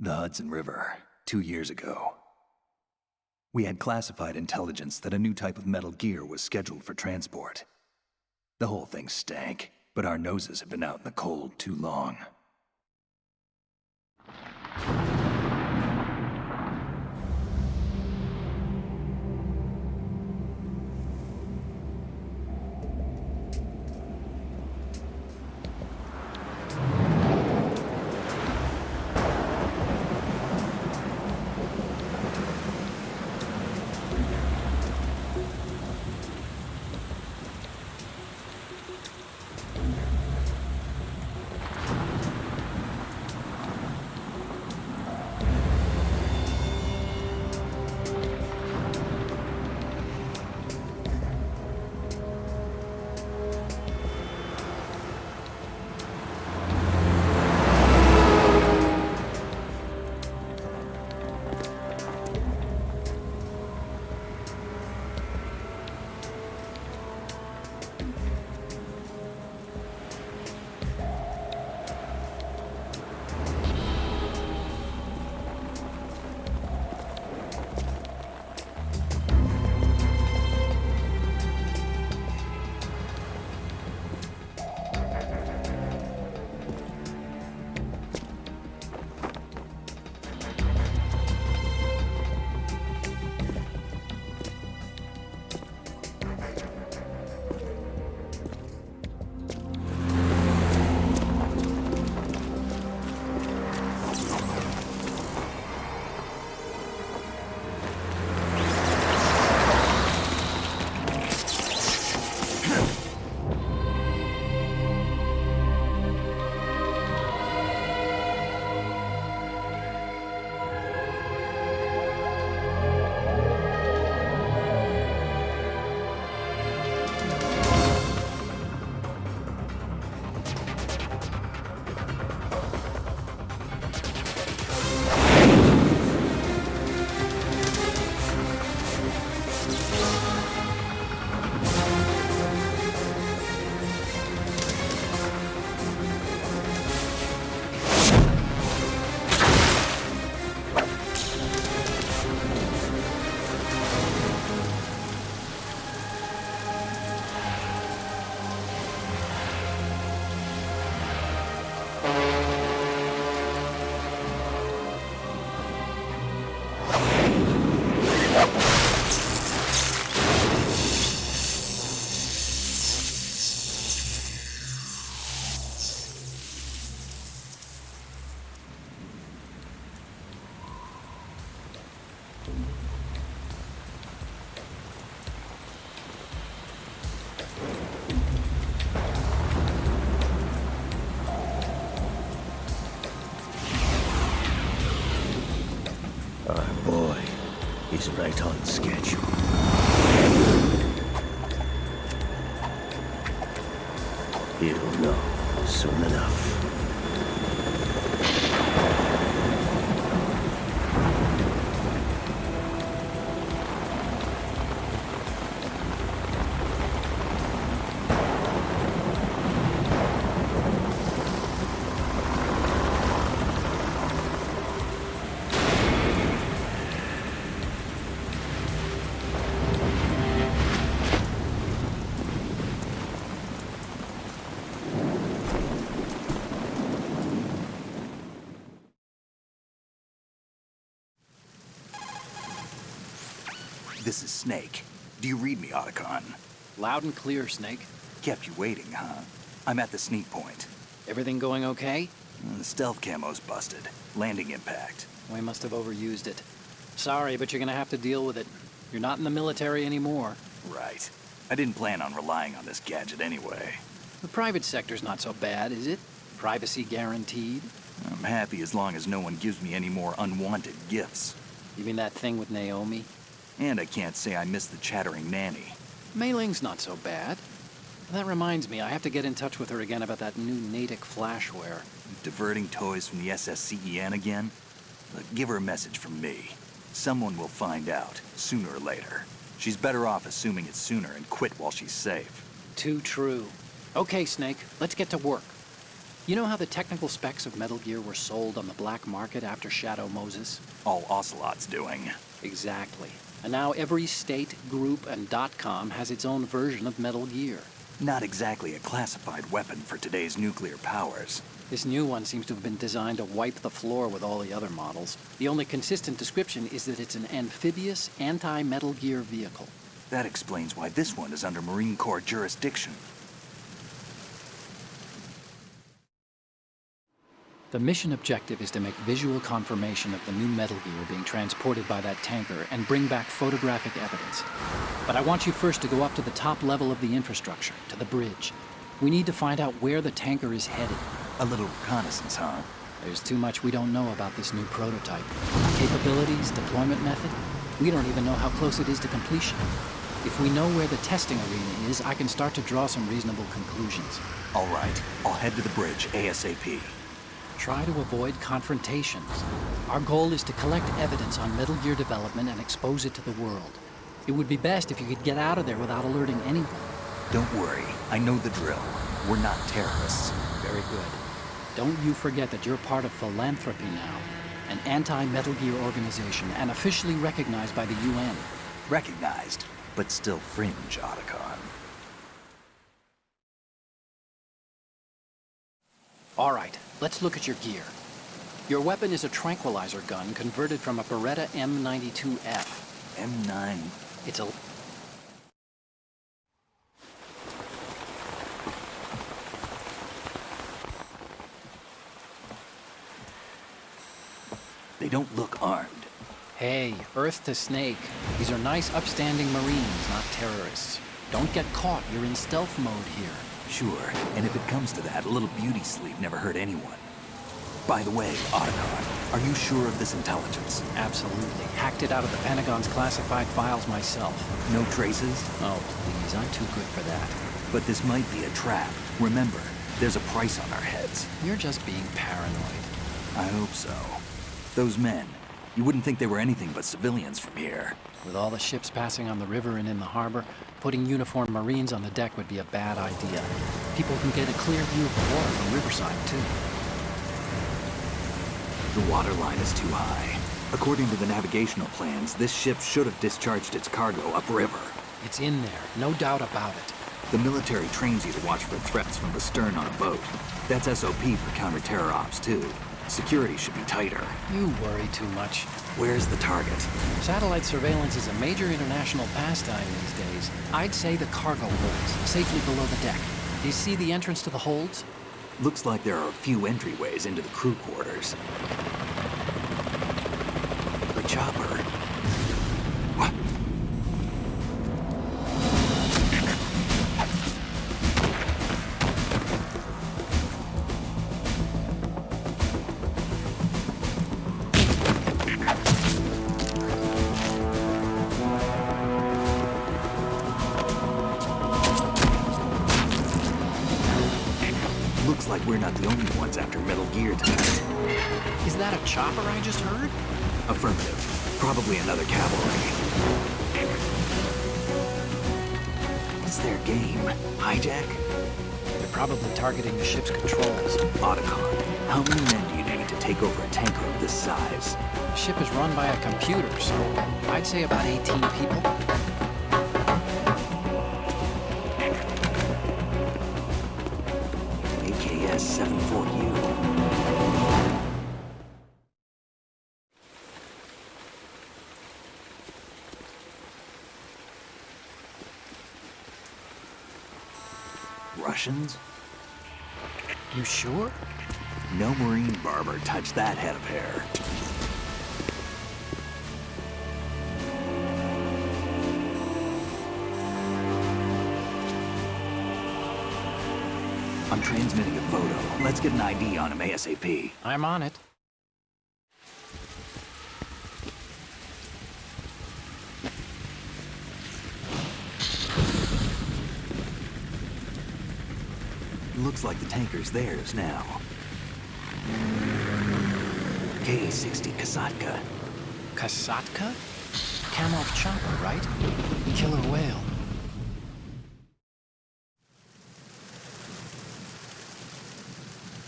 The Hudson River, 2 years ago. We had classified intelligence that a new type of metal gear was scheduled for transport. The whole thing stank, but our noses had been out in the cold too long. He's right on schedule. He'll know soon enough. This is Snake. Do you read me, Otacon? Loud and clear, Snake. Kept you waiting, huh? I'm at the sneak point. Everything going okay? The stealth camo's busted. Landing impact. We must have overused it. Sorry, but you're gonna have to deal with it. You're not in the military anymore. Right. I didn't plan on relying on this gadget anyway. The private sector's not so bad, is it? Privacy guaranteed? I'm happy as long as no one gives me any more unwanted gifts. You mean that thing with Naomi? And I can't say I miss the chattering nanny. Mei Ling's not so bad. That reminds me, I have to get in touch with her again about that new Natick flashware. Diverting toys from the SSCEN again? Look, give her a message from me. Someone will find out, sooner or later. She's better off assuming it sooner and quit while she's safe. Too true. Okay, Snake, let's get to work. You know how the technical specs of Metal Gear were sold on the black market after Shadow Moses? All Ocelot's doing. Exactly. And now every state, group, and .com has its own version of Metal Gear. Not exactly a classified weapon for today's nuclear powers. This new one seems to have been designed to wipe the floor with all the other models. The only consistent description is that it's an amphibious, anti-Metal Gear vehicle. That explains why this one is under Marine Corps jurisdiction. The mission objective is to make visual confirmation of the new Metal Gear being transported by that tanker and bring back photographic evidence. But I want you first to go up to the top level of the infrastructure, to the bridge. We need to find out where the tanker is headed. A little reconnaissance, huh? There's too much we don't know about this new prototype. Capabilities, deployment method. We don't even know how close it is to completion. If we know where the testing arena is, I can start to draw some reasonable conclusions. All right, I'll head to the bridge ASAP. Try to avoid confrontations. Our goal is to collect evidence on Metal Gear development and expose it to the world. It would be best if you could get out of there without alerting anyone. Don't worry, I know the drill. We're not terrorists. Very good. Don't you forget that you're part of Philanthropy now, an anti-Metal Gear organization and officially recognized by the UN. Recognized, but still fringe, Otacon. All right, let's look at your gear. Your weapon is a tranquilizer gun converted from a Beretta M92F. M9. It's a... They don't look armed. Hey, Earth to Snake. These are nice, upstanding Marines, not terrorists. Don't get caught. You're in stealth mode here. Sure, and if it comes to that, a little beauty sleep never hurt anyone. By the way, Otacon, are you sure of this intelligence? Absolutely. Hacked it out of the Pentagon's classified files myself. No traces? Oh, please, I'm too good for that. But this might be a trap. Remember, there's a price on our heads. You're just being paranoid. I hope so. Those men, you wouldn't think they were anything but civilians from here. With all the ships passing on the river and in the harbor, putting uniformed Marines on the deck would be a bad idea. People can get a clear view of the water from Riverside, too. The water line is too high. According to the navigational plans, this ship should have discharged its cargo upriver. It's in there, no doubt about it. The military trains you to watch for threats from the stern on a boat. That's SOP for counter-terror ops, too. Security should be tighter. You worry too much. Where's the target? Satellite surveillance is a major international pastime these days. I'd say the cargo holds, safely below the deck. Do you see the entrance to the holds? Looks like there are a few entryways into the crew quarters. The chopper. What? Looks like we're not the only ones after Metal Gear tonight. Is that a chopper I just heard? Affirmative. Probably another cavalry. What's their game? Hijack? They're probably targeting the ship's controls. Otacon, how many men do you need to take over a tanker of this size? The ship is run by a computer, so I'd say about 18 people. AKS 74U. Russians? You sure? No Marine barber touched that head of hair. I'm transmitting a photo. Let's get an ID on him ASAP. I'm on it. Looks like the tanker's theirs now. K-60 Kasatka. Kasatka? Kamov chopper, right? Killer whale.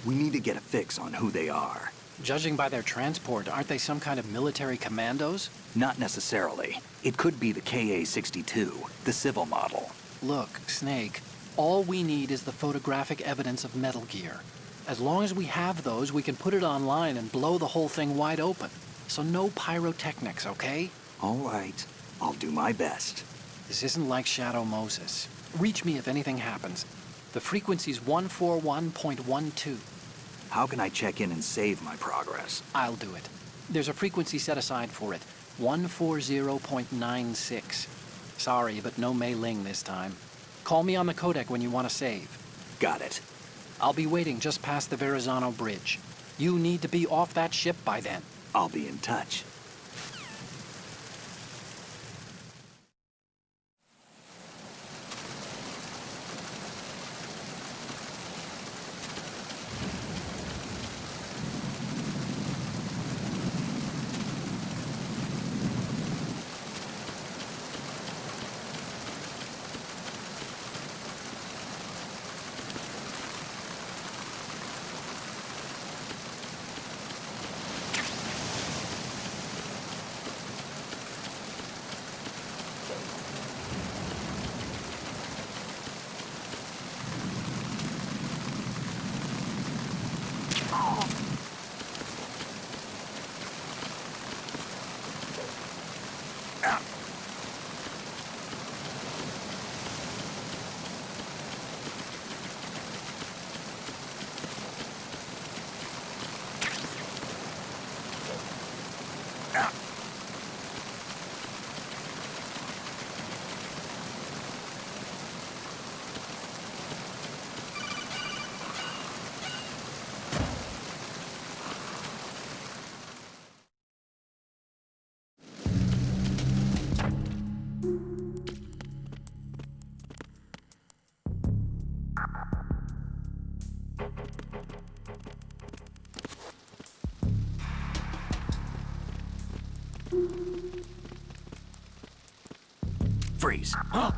We need to get a fix on who they are. Judging by their transport, aren't they some kind of military commandos? Not necessarily. It could be the KA-62, the civil model. Look, Snake, all we need is the photographic evidence of Metal Gear. As long as we have those, we can put it online and blow the whole thing wide open. So no pyrotechnics, okay? All right. I'll do my best. This isn't like Shadow Moses. Reach me if anything happens. The frequency's 141.12. How can I check in and save my progress? I'll do it. There's a frequency set aside for it. 140.96. Sorry, but no Mei Ling this time. Call me on the codec when you want to save. Got it. I'll be waiting just past the Verrazano Bridge. You need to be off that ship by then. I'll be in touch. Freeze. Huh?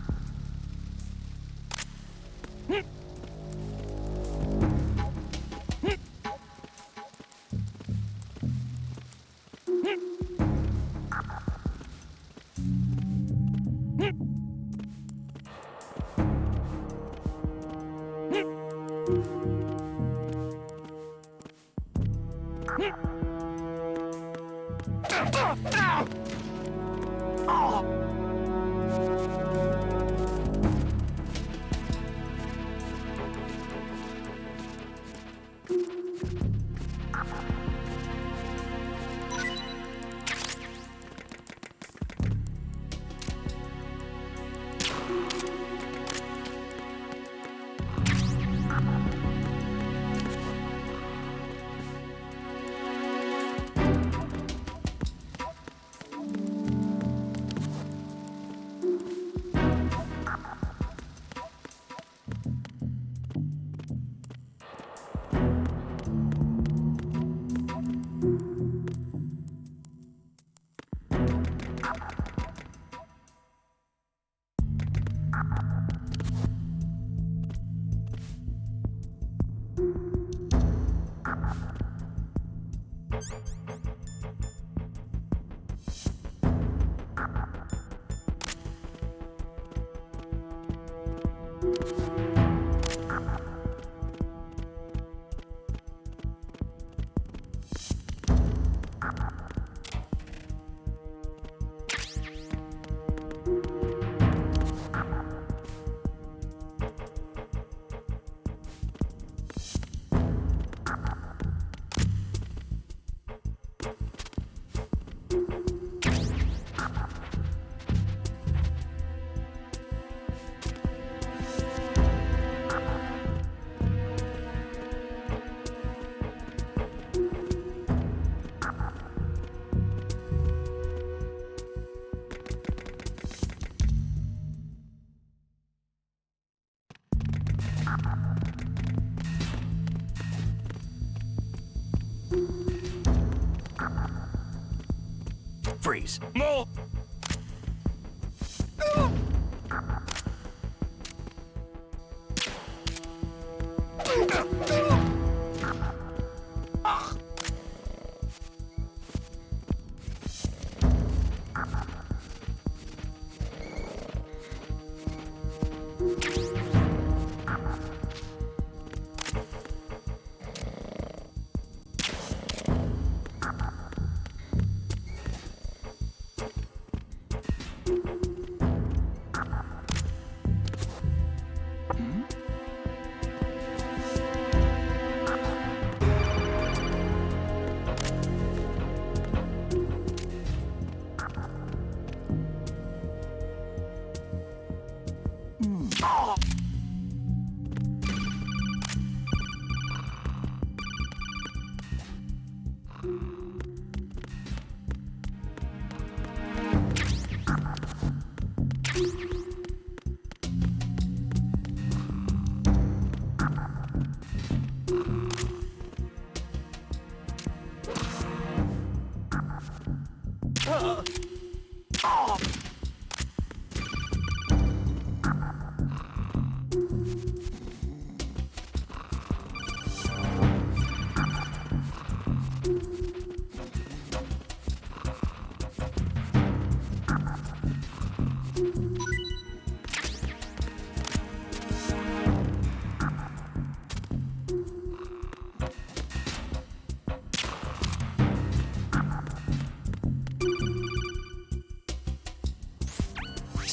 Freeze. No!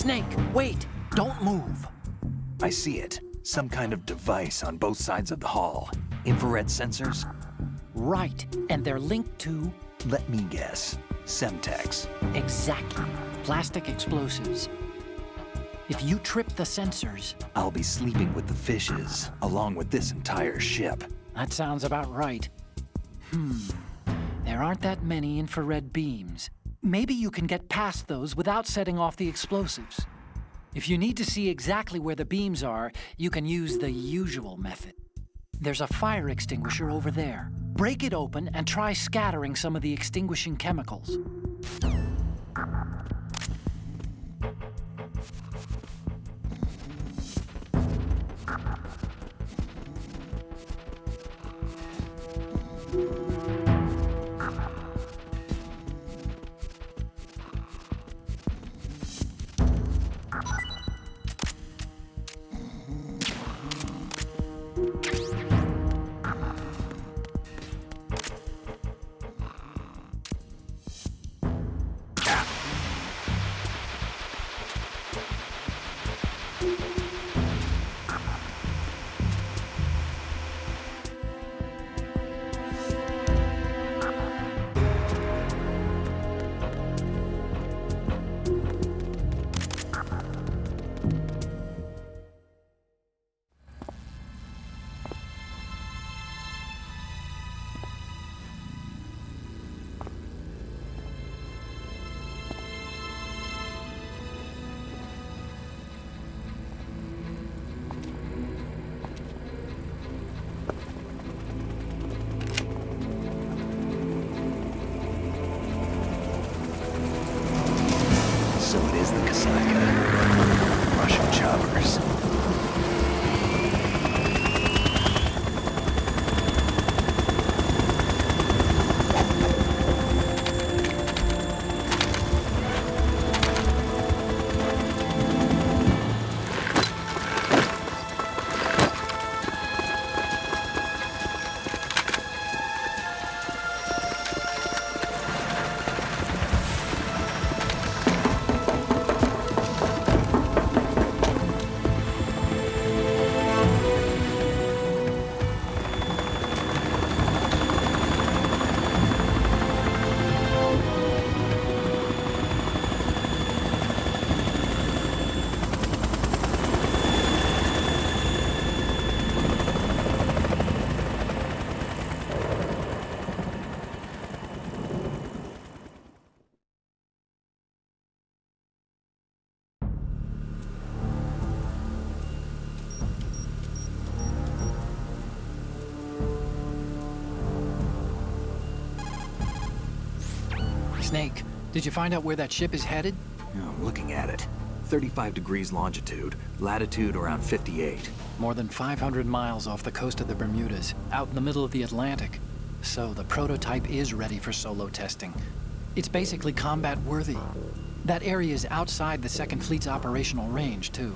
Snake, wait! Don't move! I see it. Some kind of device on both sides of the hall. Infrared sensors? Right, and they're linked to... Let me guess. Semtex. Exactly. Plastic explosives. If you trip the sensors... I'll be sleeping with the fishes, along with this entire ship. That sounds about right. There aren't that many infrared beams. Maybe you can get past those without setting off the explosives. If you need to see exactly where the beams are, you can use the usual method. There's a fire extinguisher over there. Break it open and try scattering some of the extinguishing chemicals. So it is the Kasaka. Russian choppers. Snake, did you find out where that ship is headed? Yeah, I'm looking at it. 35 degrees longitude, latitude around 58. More than 500 miles off the coast of the Bermudas, out in the middle of the Atlantic. So the prototype is ready for solo testing. It's basically combat-worthy. That area is outside the Second Fleet's operational range, too.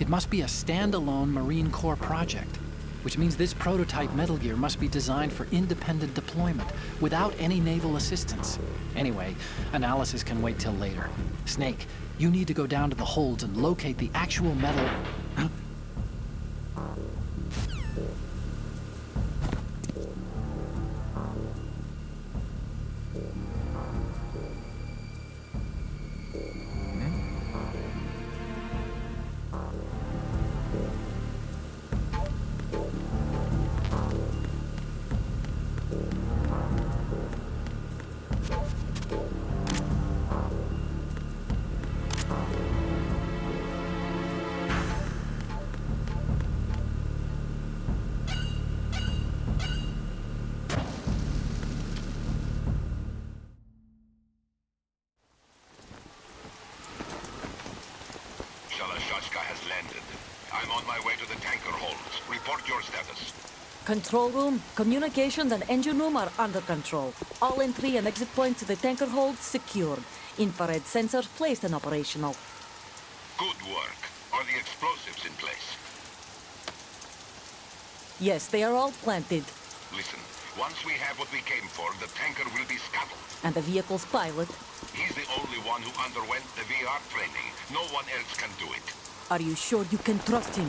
It must be a standalone Marine Corps project, which means this prototype Metal Gear must be designed for independent deployment, without any naval assistance. Anyway, analysis can wait till later. Snake, you need to go down to the holds and locate the actual metal... has landed. I'm on my way to the tanker holds. Report your status. Control room, communications and engine room are under control. All entry and exit points to the tanker hold secured. Infrared sensors placed and operational. Good work. Are the explosives in place? Yes, they are all planted. Listen, once we have what we came for, the tanker will be scuttled. And the vehicle's pilot? He's the only one who underwent the VR training. No one else can do it. Are you sure you can trust him?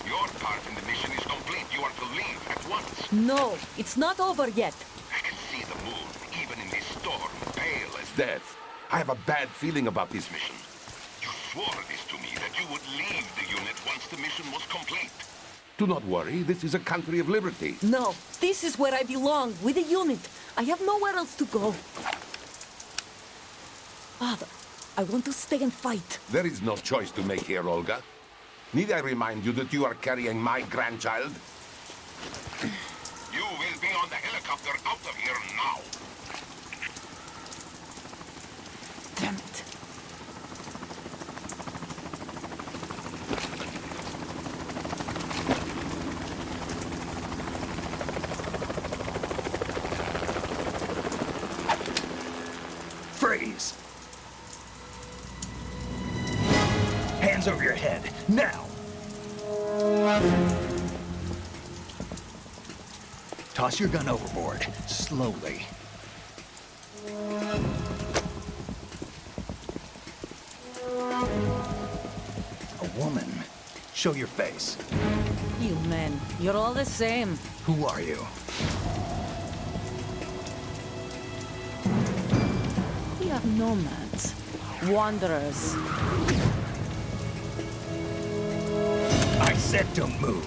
Your part in the mission is complete. You are to leave at once. No, it's not over yet. I can see the moon, even in this storm, pale as death. I have a bad feeling about this mission. You swore this to me, that you would leave the unit once the mission was complete. Do not worry, this is a country of liberty. No, this is where I belong, with the unit. I have nowhere else to go. Father, I want to stay and fight. There is no choice to make here, Olga. Need I remind you that you are carrying my grandchild? You will be on the helicopter out of here now. Damn it. Freeze! Hands over your head, now! Toss your gun overboard, slowly. A woman. Show your face. You men, you're all the same. Who are you? We are nomads. Wanderers. I said don't move.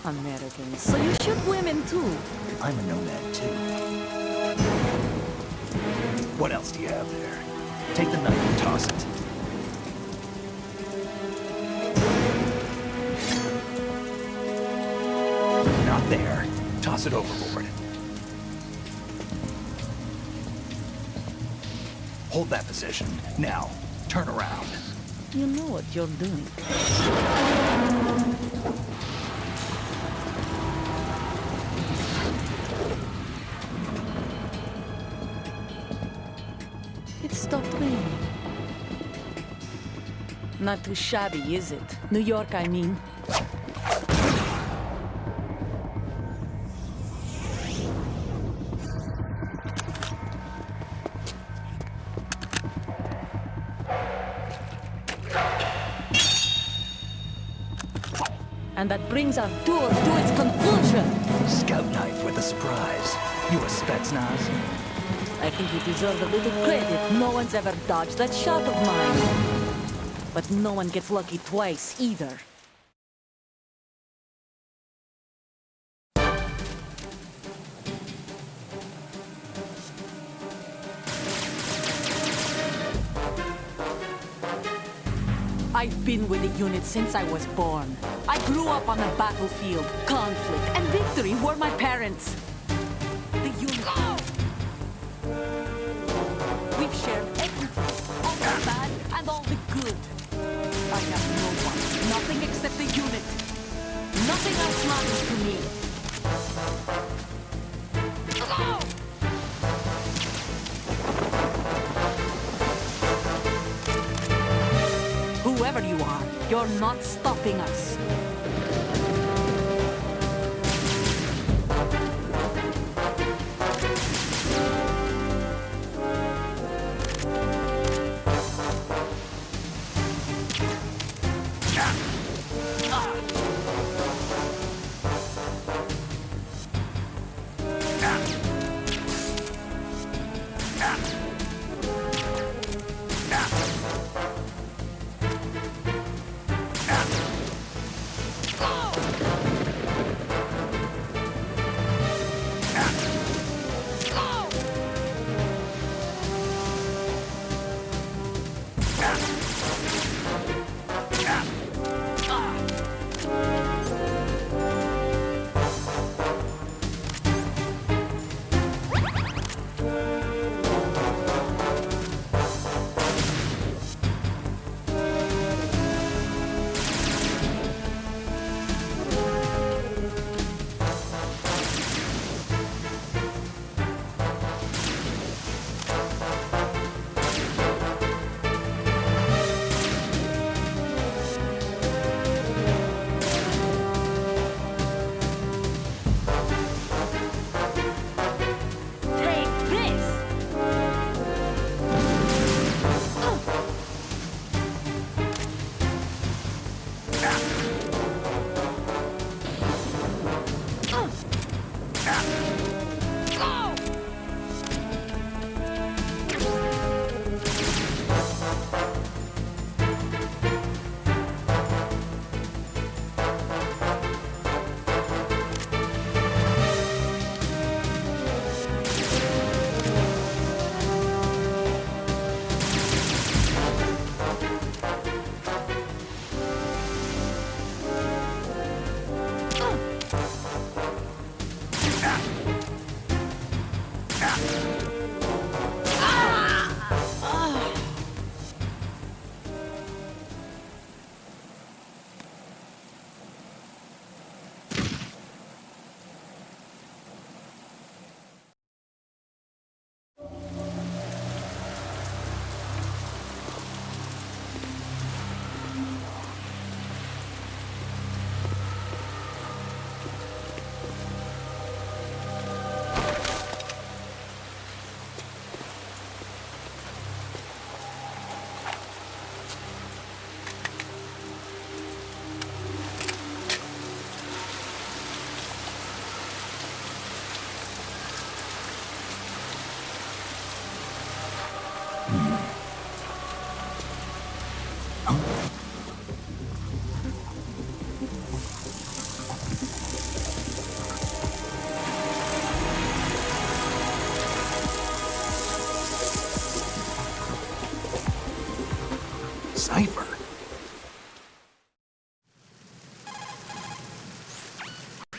Americans. So you shoot women too. I'm a nomad too. What else do you have there? Take the knife and toss it. Not there. Toss it overboard. Hold that position. Now, turn around. You know what you're doing. It stopped raining. Not too shabby, is it? New York, I mean. And that brings our tour to its conclusion. Scout knife with a surprise. You a Spetsnaz? I think you deserve a little credit. No one's ever dodged that shot of mine. But no one gets lucky twice, either. I've been with the unit since I was born. I grew up on the battlefield. Conflict and victory were my parents. The unit. We've shared everything. All the bad and all the good. I have no one. Nothing except the unit. Nothing else matters to me. Whoever you are, you're not stopping us.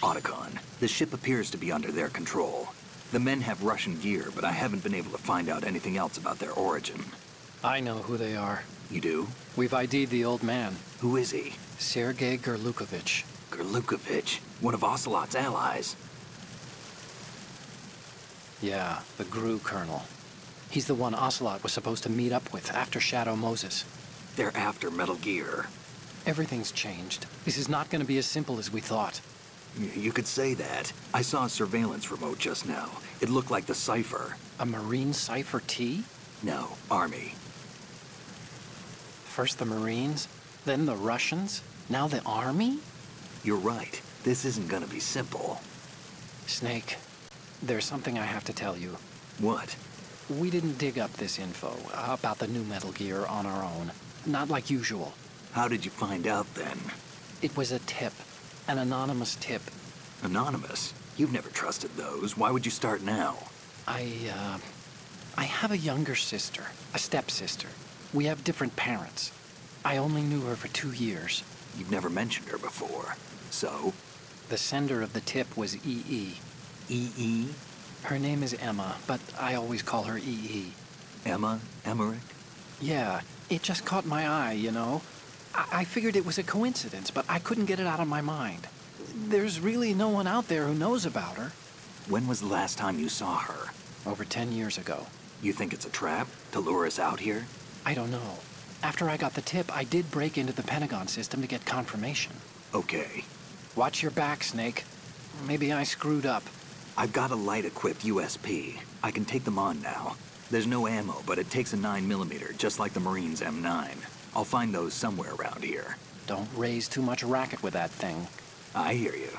Otacon, the ship appears to be under their control. The men have Russian gear, but I haven't been able to find out anything else about their origin. I know who they are. You do? We've ID'd the old man, Who is he? Sergei Gerlukovich. Gerlukovich, one of Ocelot's allies. Yeah, the GRU colonel. He's the one Ocelot was supposed to meet up with after Shadow Moses. They're after Metal Gear. Everything's changed. This is not going to be as simple as we thought. You could say that. I saw a surveillance remote just now. It looked like the Cypher. A Marine Cipher T? No, Army. First the Marines, then the Russians, now the Army? You're right. This isn't gonna be simple. Snake, there's something I have to tell you. What? We didn't dig up this info about the new Metal Gear on our own. Not like usual. How did you find out then? It was a tip. An anonymous tip. Anonymous? You've never trusted those. Why would you start now? I have a younger sister, a stepsister. We have different parents. I only knew her for 2 years. You've never mentioned her before. So? The sender of the tip was EE. EE? Her name is Emma, but I always call her EE. Emma? Emmerich? Yeah, it just caught my eye, you know? I figured it was a coincidence, but I couldn't get it out of my mind. There's really no one out there who knows about her. When was the last time you saw her? Over 10 years ago. You think it's a trap? To lure us out here? I don't know. After I got the tip, I did break into the Pentagon system to get confirmation. Okay. Watch your back, Snake. Maybe I screwed up. I've got a light-equipped USP. I can take them on now. There's no ammo, but it takes a 9mm, just like the Marines' M9. I'll find those somewhere around here. Don't raise too much racket with that thing. I hear you.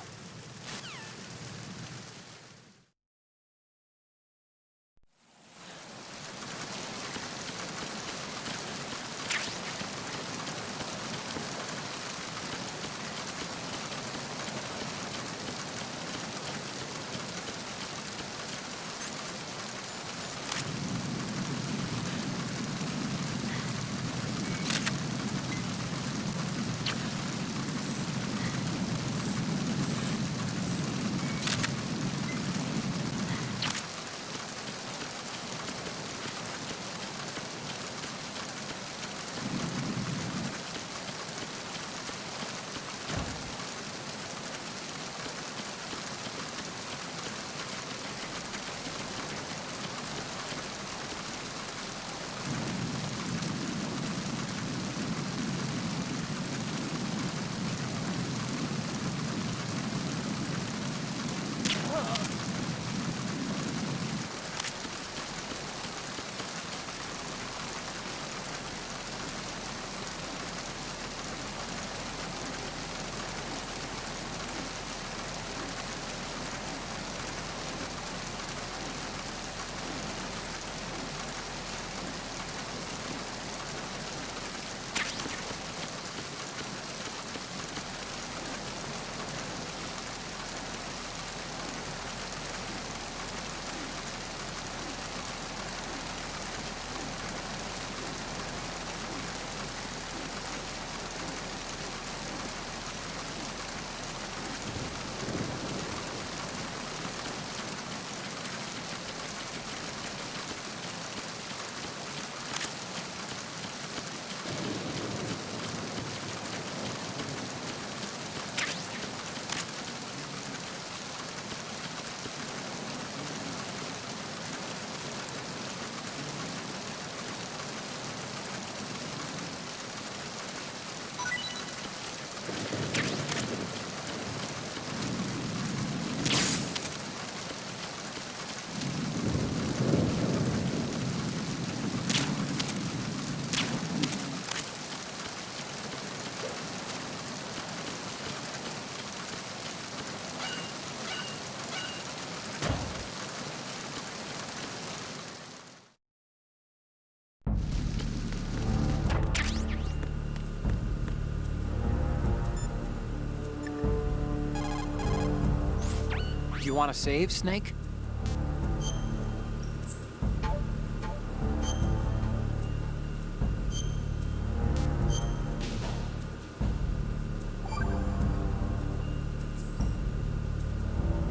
You want to save, Snake?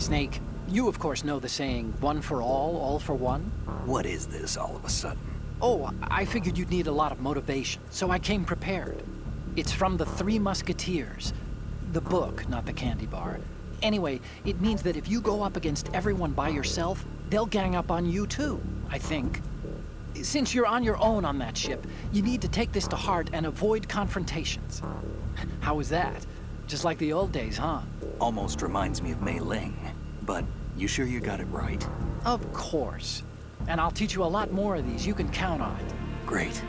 Snake, you of course know the saying, one for all for one? What is this all of a sudden? Oh, I figured you'd need a lot of motivation, so I came prepared. It's from the Three Musketeers. The book, not the candy bar. Anyway, it means that if you go up against everyone by yourself, they'll gang up on you too, I think. Since you're on your own on that ship, you need to take this to heart and avoid confrontations. How was that? Just like the old days, huh? Almost reminds me of Mei Ling. But you sure you got it right? Of course. And I'll teach you a lot more of these. You can count on it. Great.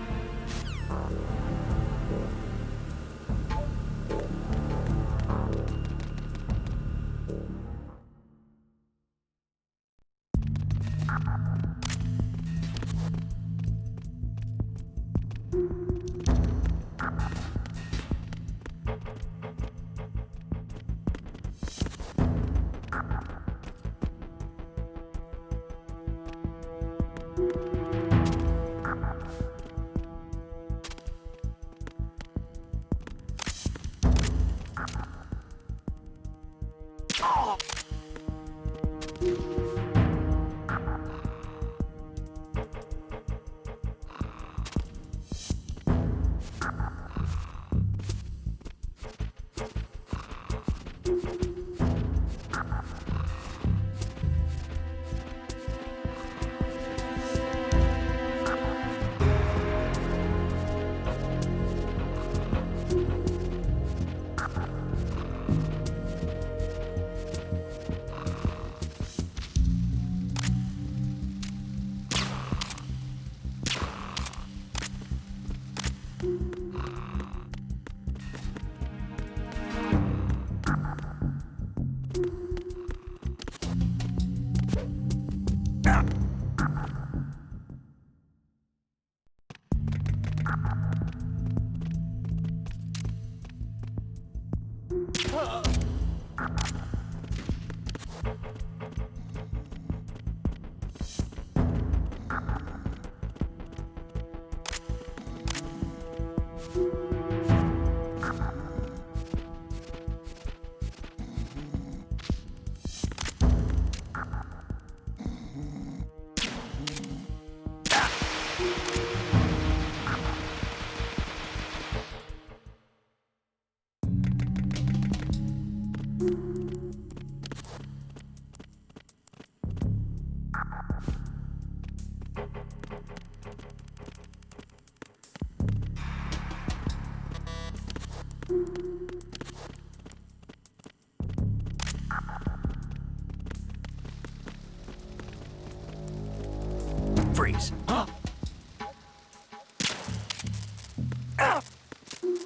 Freeze.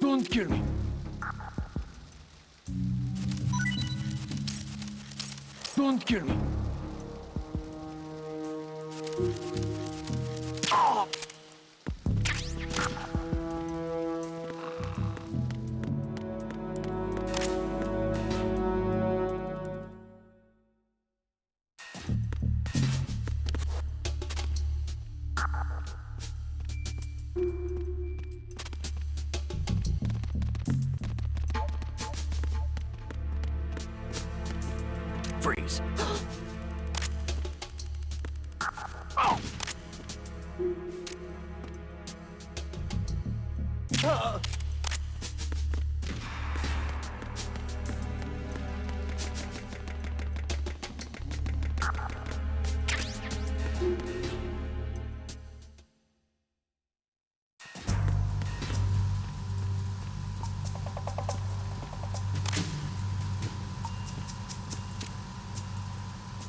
Don't kill me. Don't kill me. Freeze.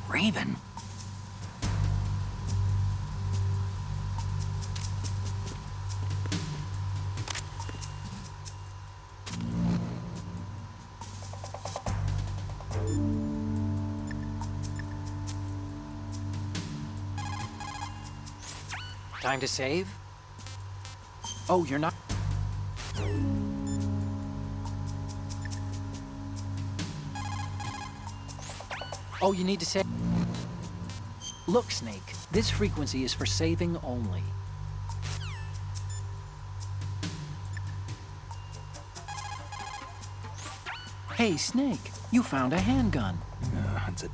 Raven? Time to save? Oh, you're not... Oh, you need to save... Look, Snake, this frequency is for saving only. Hey, Snake, you found a handgun. It's a...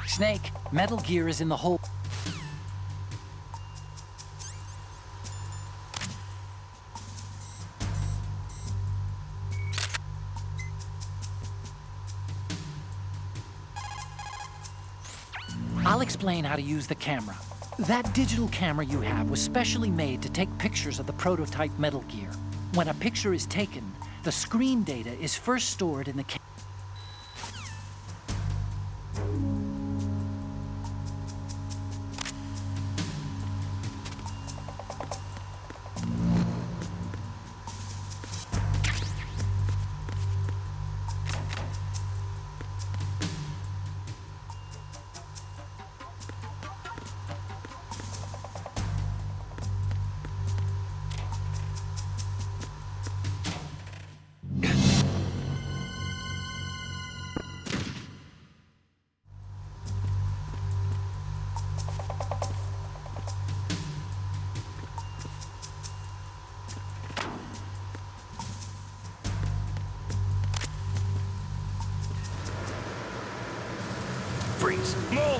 Snake, Metal Gear is in the hole. I'll explain how to use the camera. That digital camera you have was specially made to take pictures of the prototype Metal Gear. When a picture is taken, the screen data is first stored in the camera. Freeze. No!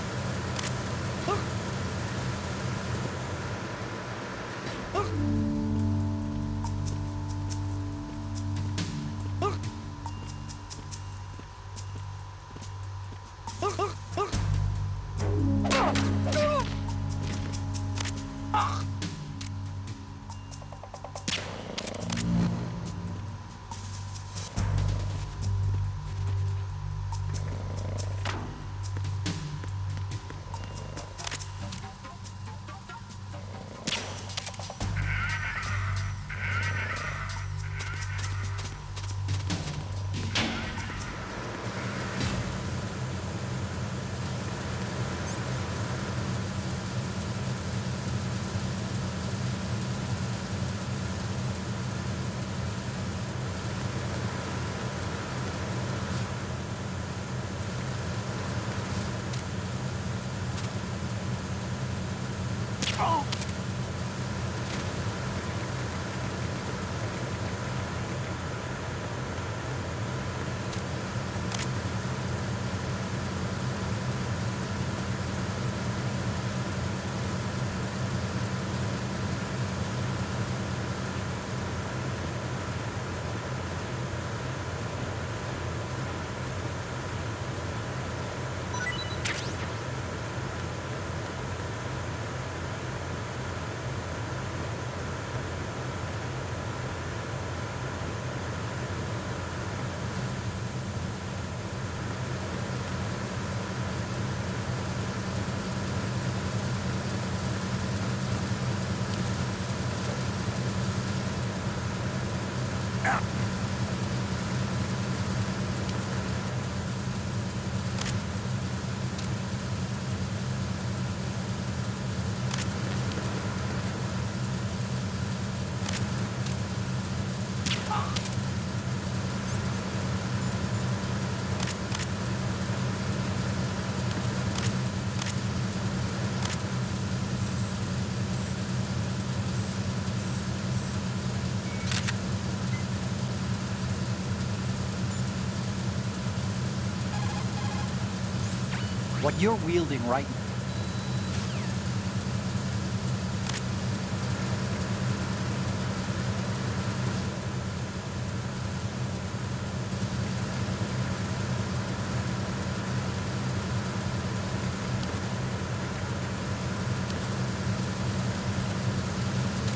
What you're wielding right now.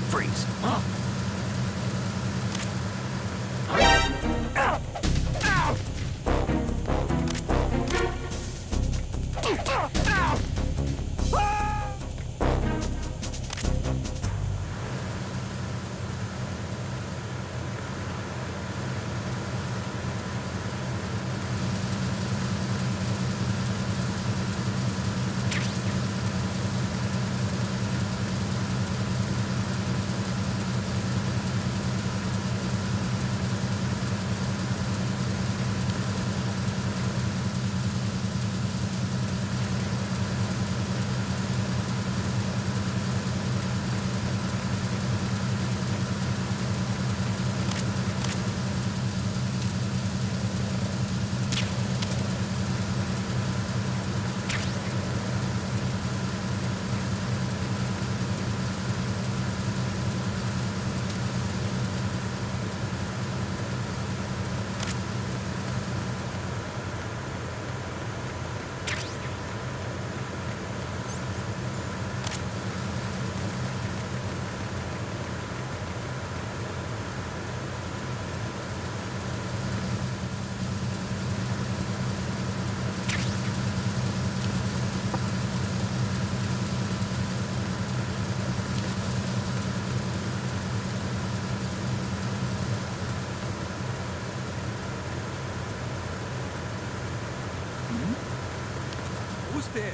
Freeze. there.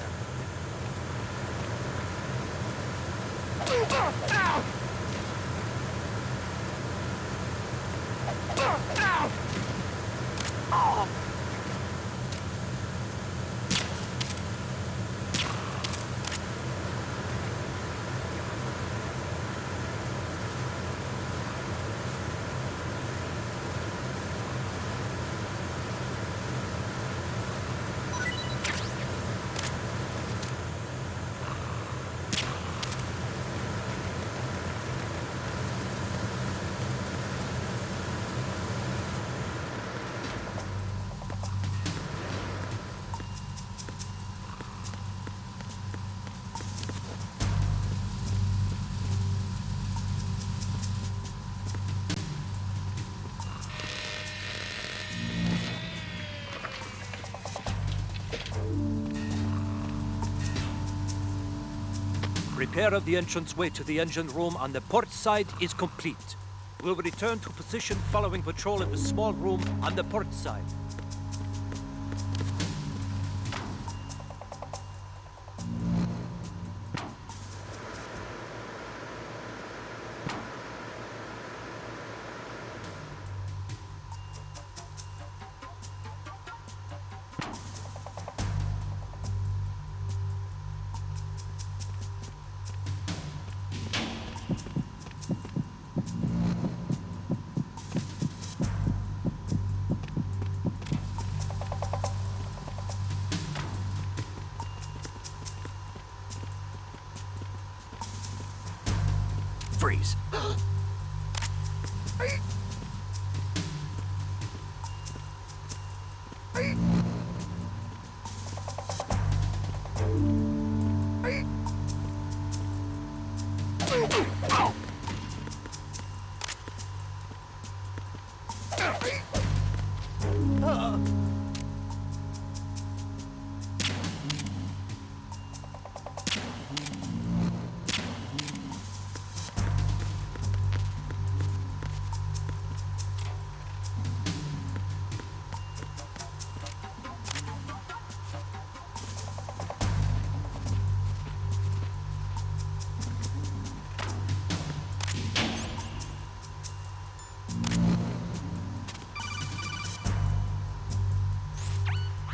Repair of the entranceway to the engine room on the port side is complete. We'll return to position following patrol in the small room on the port side. Freeze.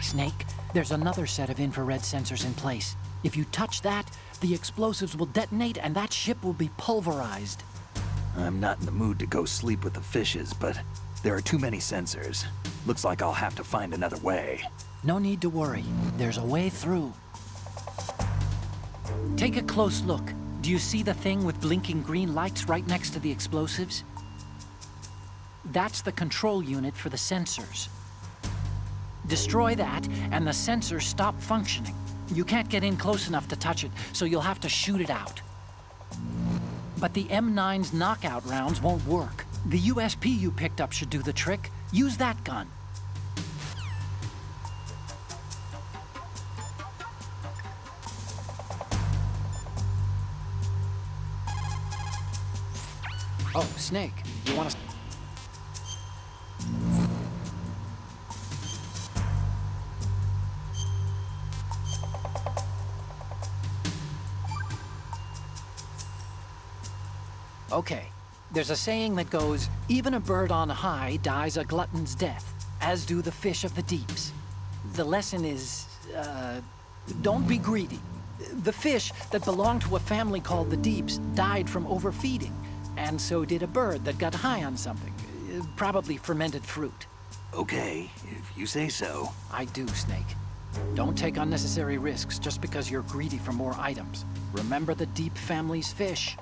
Snake, there's another set of infrared sensors in place. If you touch that, the explosives will detonate and that ship will be pulverized. I'm not in the mood to go sleep with the fishes, but there are too many sensors. Looks like I'll have to find another way. No need to worry. There's a way through. Take a close look. Do you see the thing with blinking green lights right next to the explosives? That's the control unit for the sensors. Destroy that, and the sensors stop functioning. You can't get in close enough to touch it, so you'll have to shoot it out. But the M9's knockout rounds won't work. The USP you picked up should do the trick. Use that gun. Oh, Snake, you want to... Okay, there's a saying that goes, even a bird on high dies a glutton's death, as do the fish of the deeps. The lesson is, don't be greedy. The fish that belonged to a family called the Deeps died from overfeeding, and so did a bird that got high on something, probably fermented fruit. Okay, if you say so. I do, Snake. Don't take unnecessary risks just because you're greedy for more items. Remember the Deep family's fish.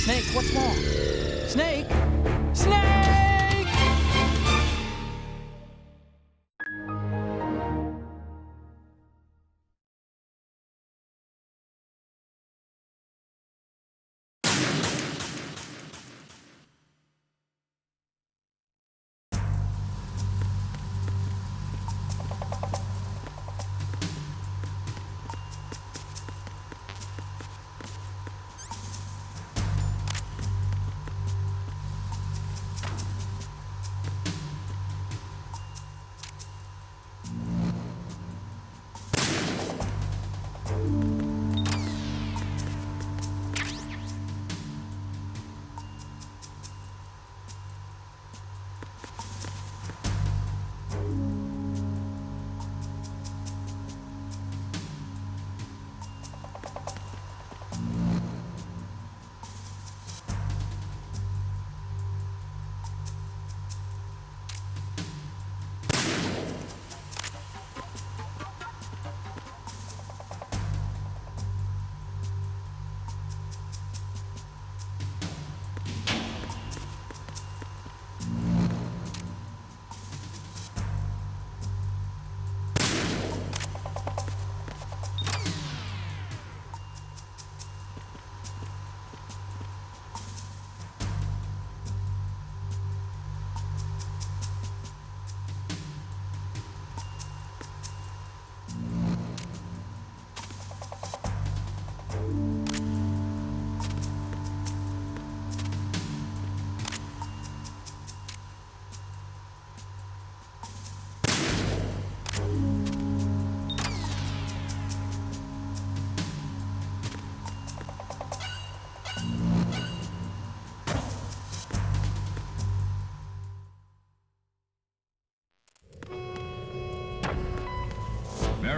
Snake, what's wrong? Snake! Snake!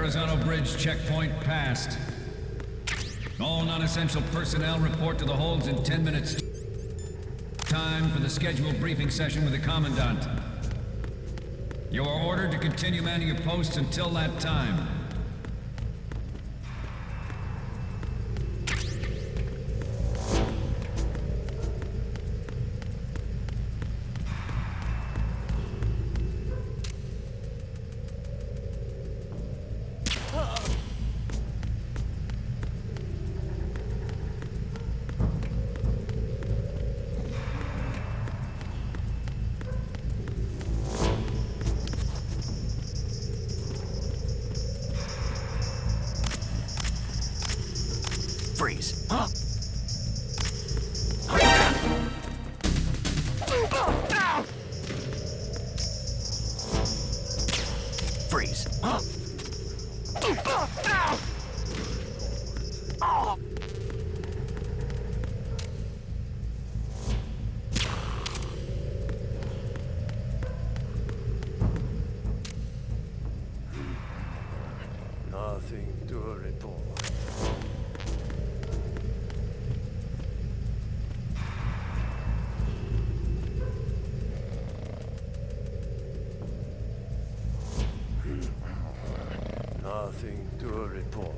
Horizontal bridge checkpoint passed. All non-essential personnel report to the holds in 10 minutes. Time for the scheduled briefing session with the Commandant. You are ordered to continue manning your posts until that time. Freeze. Huh? Freeze. Huh? Nothing to report. Nothing to report.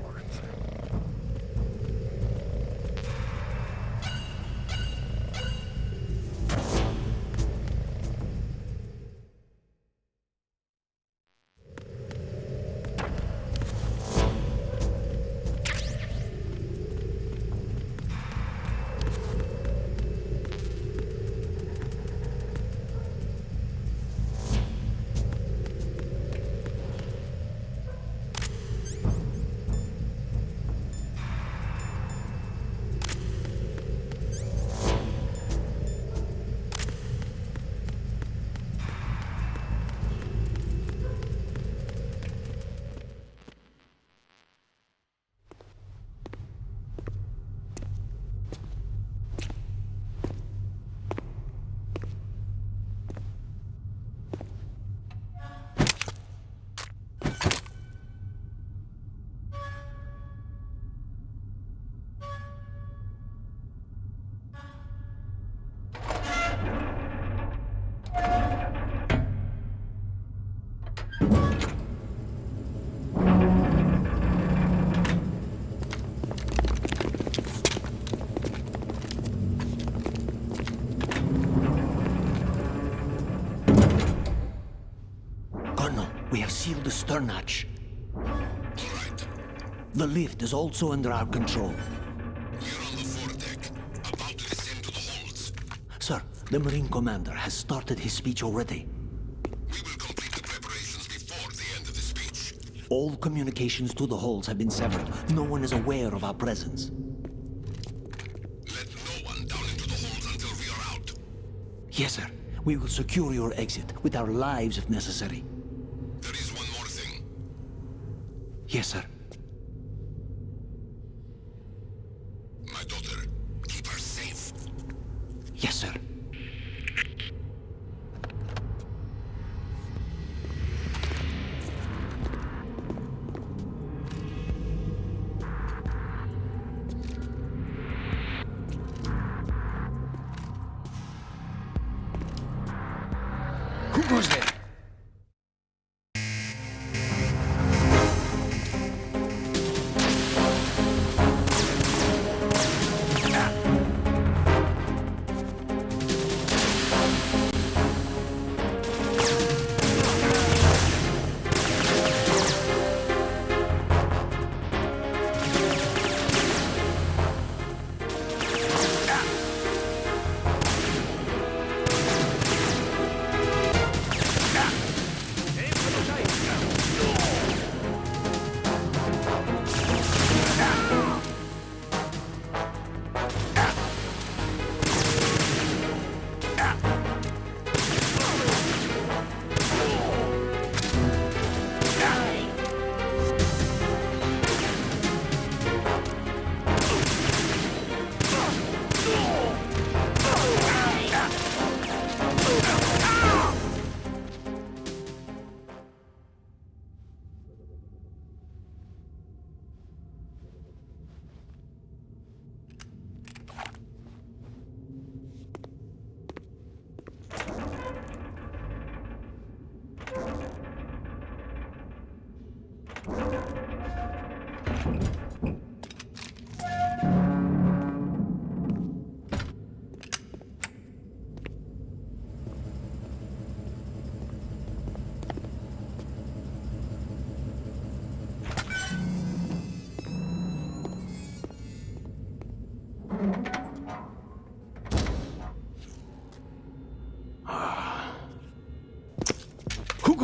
We have sealed the stern hatch. All right. The lift is also under our control. We're on the foredeck, about to descend to the holds. Sir, the Marine Commander has started his speech already. We will complete the preparations before the end of the speech. All communications to the holds have been severed. No one is aware of our presence. Let no one down into the holds until we are out. Yes, sir. We will secure your exit with our lives if necessary. There is one more thing. Yes, sir. My daughter, keep her safe. Yes, sir. Who goes there?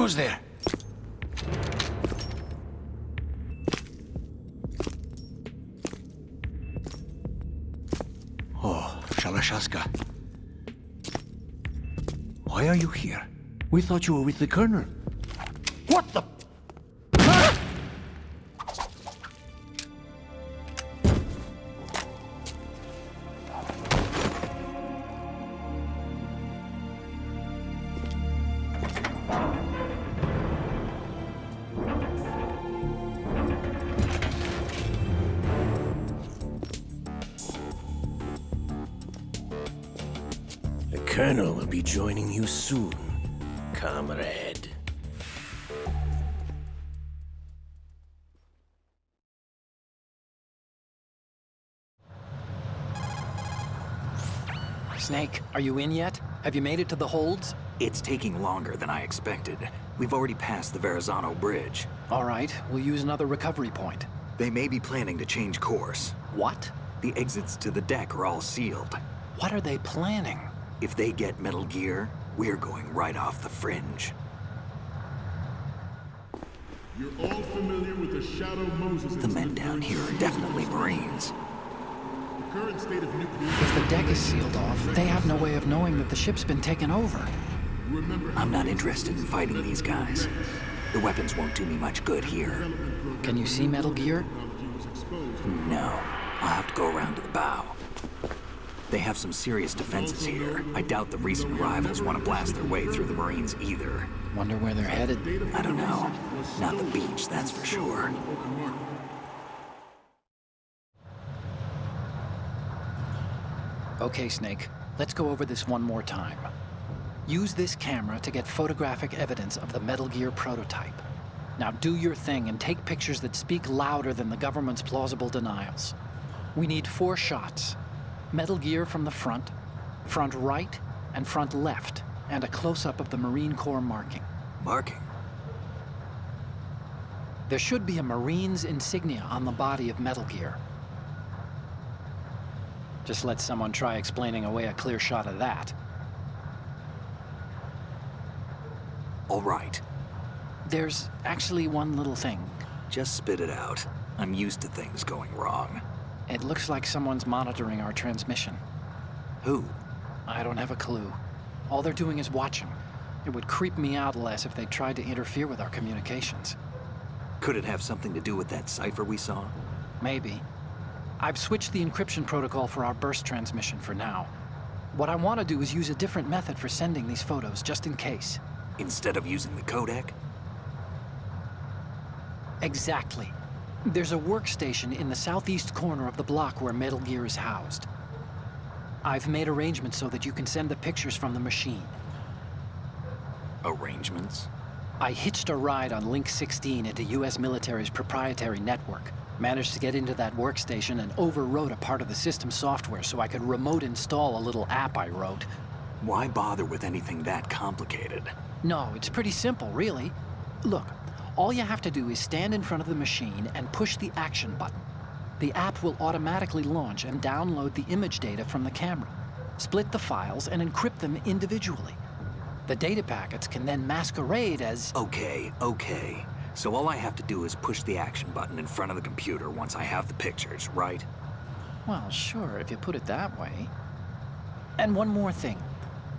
goes there? Oh, Shalashaska. Why are you here? We thought you were with the Colonel. What the? The Colonel will be joining you soon, comrade. Snake, are you in yet? Have you made it to the holds? It's taking longer than I expected. We've already passed the Verrazano Bridge. All right, we'll use another recovery point. They may be planning to change course. What? The exits to the deck are all sealed. What are they planning? If they get Metal Gear, we're going right off the fringe. You're all familiar with the Shadow Moses. The men down here are definitely Marines. The current state of nuclear... If the deck is sealed off, they have no way of knowing that the ship's been taken over. I'm not interested in fighting these guys. The weapons won't do me much good here. Can you see Metal Gear? No. I'll have to go around to the bow. They have some serious defenses here. I doubt the recent arrivals want to blast their way through the Marines either. Wonder where they're headed? I don't know. Not the beach, that's for sure. Okay, Snake. Let's go over this one more time. Use this camera to get photographic evidence of the Metal Gear prototype. Now do your thing and take pictures that speak louder than the government's plausible denials. We need 4 shots. Metal Gear from the front, front right, and front left, and a close-up of the Marine Corps marking. Marking? There should be a Marine's insignia on the body of Metal Gear. Just let someone try explaining away a clear shot of that. All right. There's actually one little thing. Just spit it out. I'm used to things going wrong. It looks like someone's monitoring our transmission. Who? I don't have a clue. All they're doing is watching. It would creep me out less if they tried to interfere with our communications. Could it have something to do with that cipher we saw? Maybe. I've switched the encryption protocol for our burst transmission for now. What I want to do is use a different method for sending these photos, just in case. Instead of using the codec? Exactly. There's a workstation in the southeast corner of the block where Metal Gear is housed. I've made arrangements so that you can send the pictures from the machine. Arrangements? I hitched a ride on Link 16 into US military's proprietary network. Managed to get into that workstation and overwrote a part of the system software so I could remote install a little app I wrote. Why bother with anything that complicated? No, it's pretty simple, really. Look, all you have to do is stand in front of the machine and push the action button. The app will automatically launch and download the image data from the camera, split the files, and encrypt them individually. The data packets can then masquerade as... Okay. So all I have to do is push the action button in front of the computer once I have the pictures, right? Well, sure, if you put it that way. And one more thing.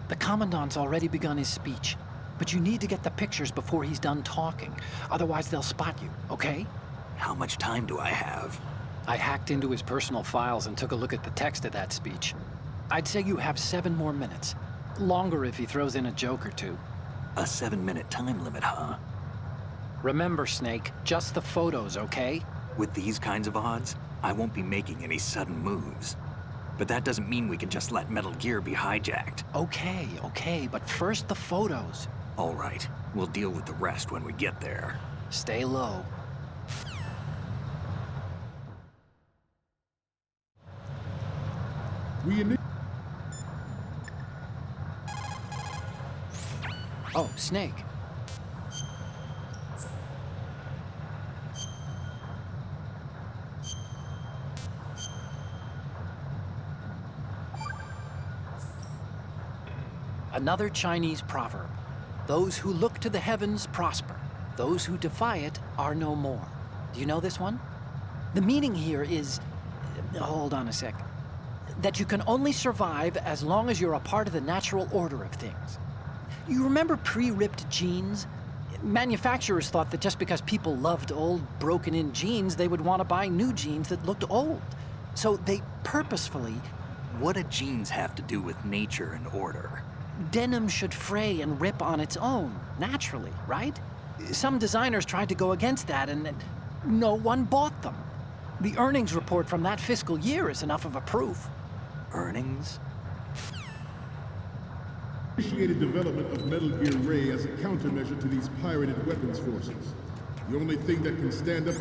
The Commandant's already begun his speech, but you need to get the pictures before he's done talking. Otherwise, they'll spot you, okay? How much time do I have? I hacked into his personal files and took a look at the text of that speech. I'd say you have 7 more minutes. Longer if he throws in a joke or two. A 7-minute time limit, huh? Remember, Snake, just the photos, okay? With these kinds of odds, I won't be making any sudden moves. But that doesn't mean we can just let Metal Gear be hijacked. Okay, but first the photos. All right, we'll deal with the rest when we get there. Stay low. Oh, Snake. Another Chinese proverb. Those who look to the heavens prosper. Those who defy it are no more. Do you know this one? The meaning here is... hold on a sec. That you can only survive as long as you're a part of the natural order of things. You remember pre-ripped jeans? Manufacturers thought that just because people loved old, broken-in jeans, they would want to buy new jeans that looked old. So they purposefully... What do jeans have to do with nature and order? Denim should fray and rip on its own, naturally, right? Some designers tried to go against that, and no one bought them. The earnings report from that fiscal year is enough of a proof. Earnings? Initiated development of Metal Gear Ray as a countermeasure to these pirated weapons forces. The only thing that can stand up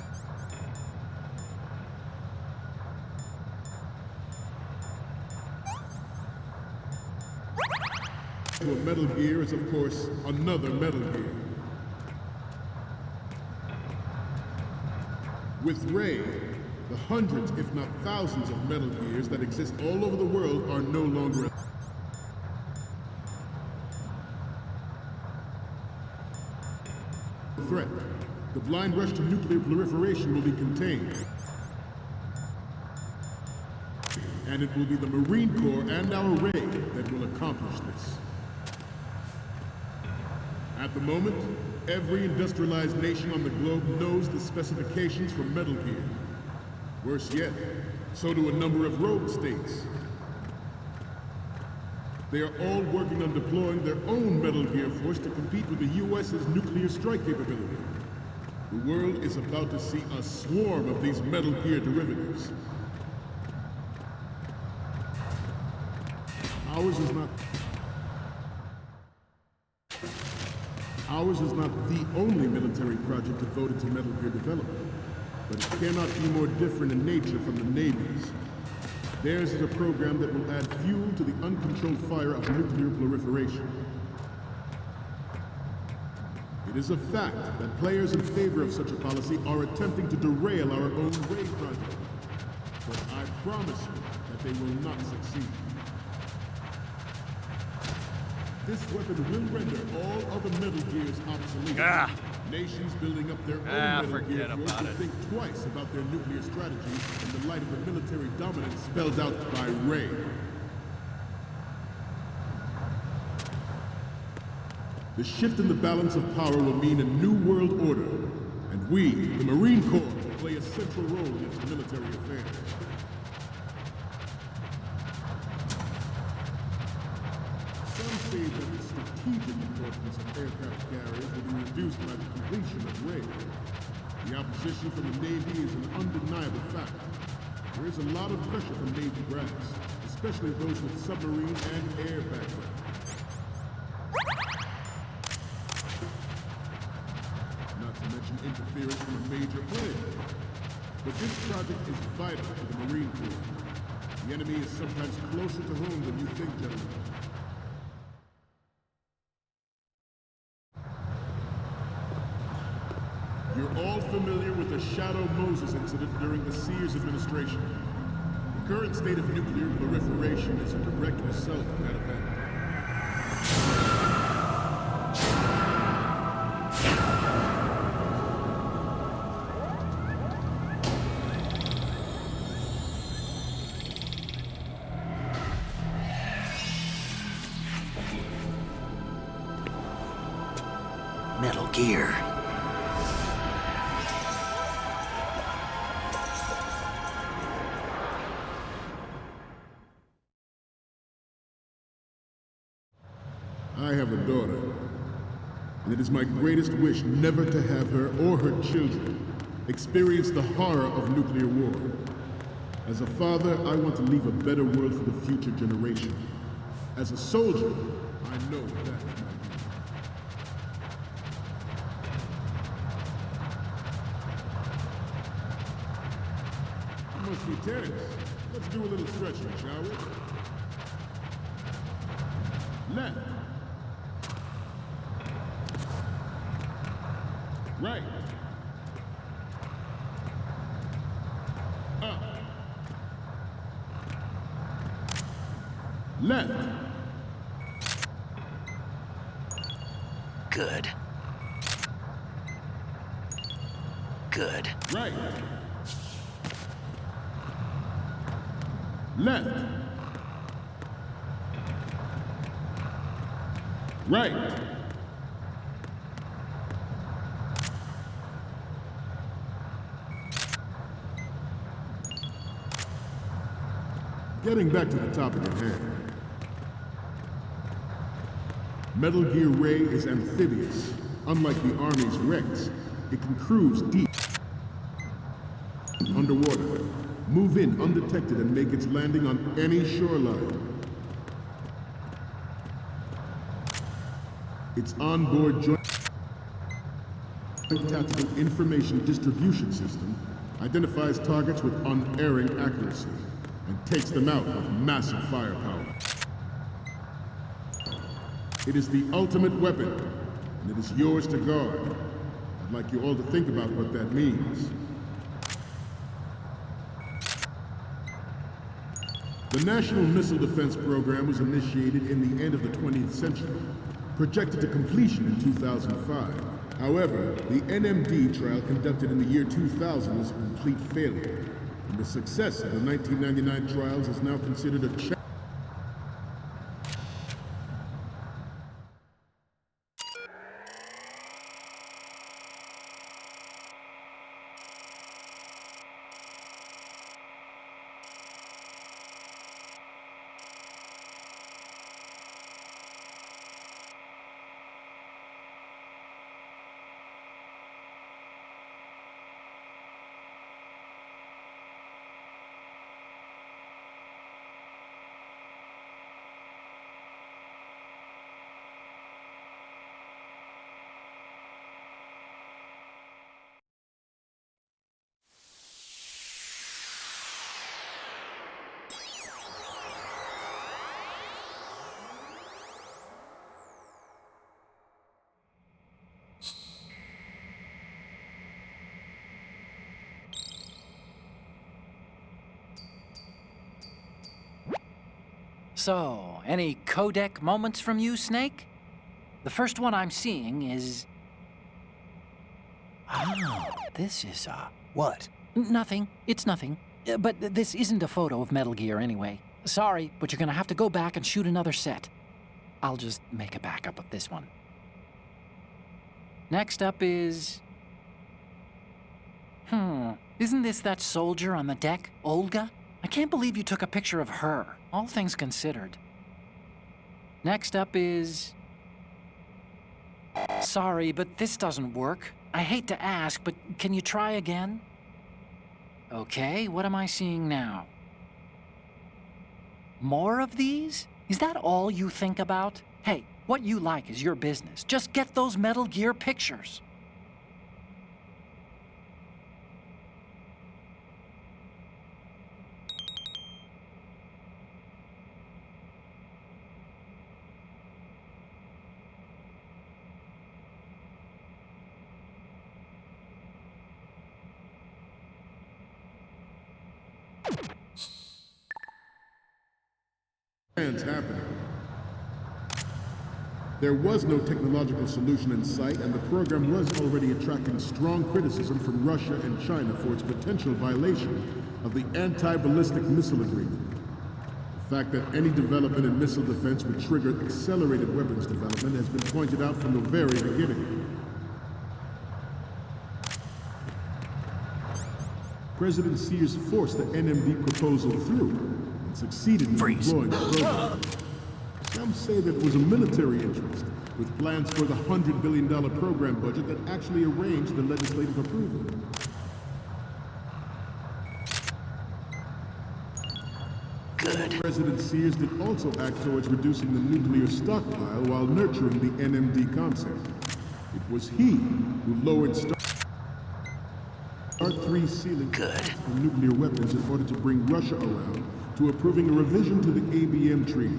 to a Metal Gear is, of course, another Metal Gear. With Ray, the hundreds, if not thousands, of Metal Gears that exist all over the world are no longer a threat. The blind rush to nuclear proliferation will be contained. And it will be the Marine Corps and our Ray that will accomplish this. At the moment, every industrialized nation on the globe knows the specifications for Metal Gear. Worse yet, so do a number of rogue states. They are all working on deploying their own Metal Gear force to compete with the U.S.'s nuclear strike capability. The world is about to see a swarm of these Metal Gear derivatives. Ours is not the only military project devoted to Metal Gear development, but it cannot be more different in nature from the Navy's. Theirs is a program that will add fuel to the uncontrolled fire of nuclear proliferation. It is a fact that players in favor of such a policy are attempting to derail our own Ray project, but I promise you that they will not succeed. This weapon will render all other Metal Gears obsolete. Nations building up their own Metal Gear force will think twice about their nuclear strategy in the light of the military dominance spelled out by Ray. The shift in the balance of power will mean a new world order, and we, the Marine Corps, will play a central role in its military affairs. Say that the strategic importance of aircraft carriers will be reduced by the completion of Ray. The opposition from the Navy is an undeniable fact. There is a lot of pressure from Navy brass, especially those with submarine and air backgrounds. Not to mention interference from a major player. But this project is vital to the Marine Corps. The enemy is sometimes closer to home than you think, gentlemen. You're all familiar with the Shadow Moses incident during the Sears administration. The current state of nuclear proliferation is a direct result of that event. Metal Gear. I have a daughter, and it is my greatest wish never to have her or her children experience the horror of nuclear war. As a father, I want to leave a better world for the future generation. As a soldier, I know that is my duty. You must be tense. Let's do a little stretching, shall we? Left. Right. Up. Left. Good. Good. Right. Left. Right. Getting back to the topic at hand. Metal Gear Ray is amphibious. Unlike the Army's Rex, it can cruise deep underwater, move in undetected, and make its landing on any shoreline. Its onboard joint tactical information distribution system identifies targets with unerring accuracy and takes them out with massive firepower. It is the ultimate weapon, and it is yours to guard. I'd like you all to think about what that means. The National Missile Defense Program was initiated in the end of the 20th century, projected to completion in 2005. However, the NMD trial conducted in the year 2000 was a complete failure, and the success of the 1999 trials is now considered a challenge. So, any codec moments from you, Snake? The first one I'm seeing is... Oh, this is, What? Nothing. It's nothing. But this isn't a photo of Metal Gear anyway. Sorry, but you're gonna have to go back and shoot another set. I'll just make a backup of this one. Next up is... Isn't this that soldier on the deck, Olga? I can't believe you took a picture of her, all things considered. Next up is... Sorry, but this doesn't work. I hate to ask, but can you try again? Okay, what am I seeing now? More of these? Is that all you think about? Hey, what you like is your business. Just get those Metal Gear pictures. Happening. There was no technological solution in sight, and the program was already attracting strong criticism from Russia and China for its potential violation of the Anti-Ballistic Missile Agreement. The fact that any development in missile defense would trigger accelerated weapons development has been pointed out from the very beginning. President Sears forced the NMD proposal through, succeeded in deploying the program. Some say that it was a military interest, with plans for the $100 billion program budget that actually arranged the legislative approval. Good. President Sears did also act towards reducing the nuclear stockpile while nurturing the NMD concept. It was he who lowered Star 3 ceiling for nuclear weapons in order to bring Russia around to approving a revision to the ABM Treaty.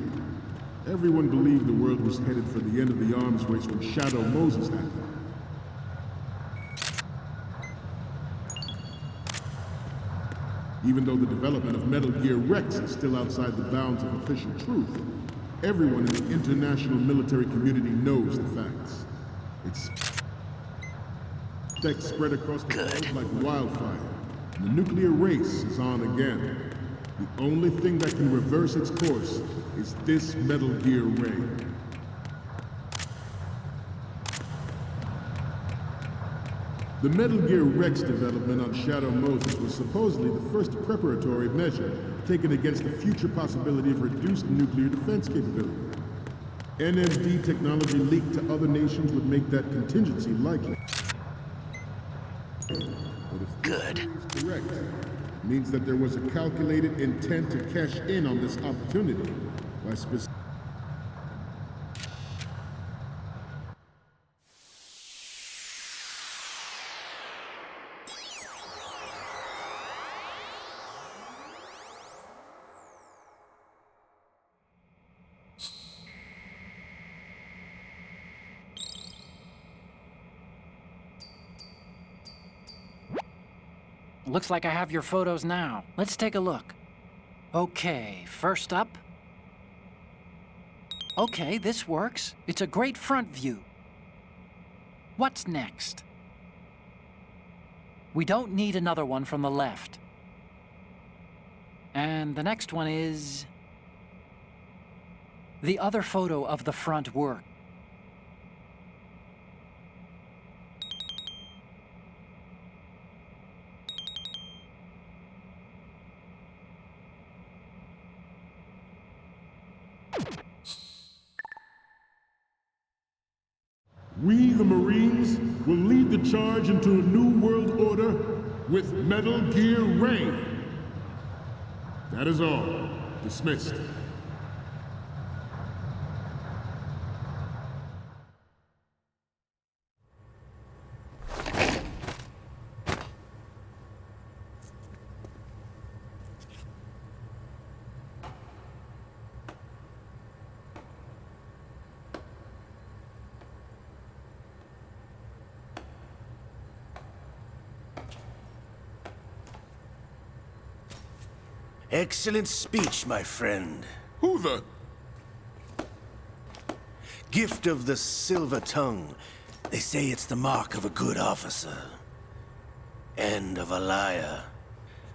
Everyone believed the world was headed for the end of the arms race when Shadow Moses happened. Even though the development of Metal Gear Rex is still outside the bounds of official truth, everyone in the international military community knows the facts. Its effects spread across the world like wildfire. The nuclear race is on again. The only thing that can reverse its course is this Metal Gear ray. The Metal Gear Rex development on Shadow Moses was supposedly the first preparatory measure taken against the future possibility of reduced nuclear defense capability. NMD technology leaked to other nations would make that contingency likely. But if this is correct, it means that there was a calculated intent to cash in on this opportunity by specific. Looks like I have your photos now. Let's take a look. Okay, first up. Okay, this works. It's a great front view. What's next? We don't need another one from the left. And the next one is... the other photo of the front work. We, the Marines, will lead the charge into a new world order with Metal Gear Ray. That is all. Dismissed. Excellent speech, my friend. Who the? Gift of the silver tongue. They say it's the mark of a good officer. And of a liar.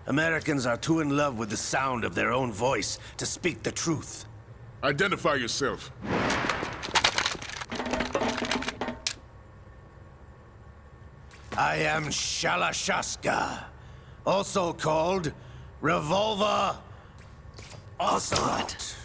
Americans are too in love with the sound of their own voice to speak the truth. Identify yourself. I am Shalashaska, also called Revolver Ocelot.